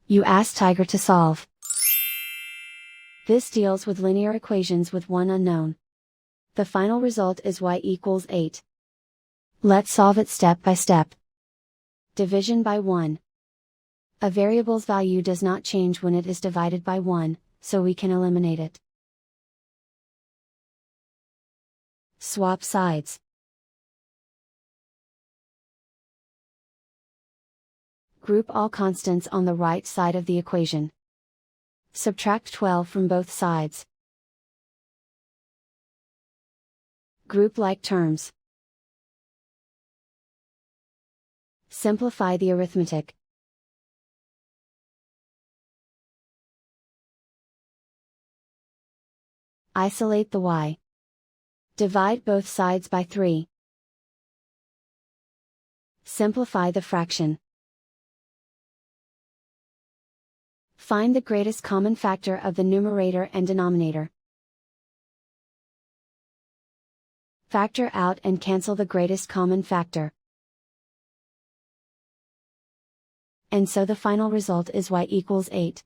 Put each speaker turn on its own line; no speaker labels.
You ask Tiger to solve. This deals with linear equations with one unknown. The final result is y equals 8. Let's solve it step by step. Division by 1. A variable's value does not change when it is divided by 1, so we can eliminate it. Swap sides. Group all constants on the right side of the equation. Subtract 12 from both sides. Group like terms. Simplify the arithmetic. Isolate the y. Divide both sides by 3. Simplify the fraction. Find the greatest common factor of the numerator and denominator. Factor out and cancel the greatest common factor. And so the final result is y equals 8.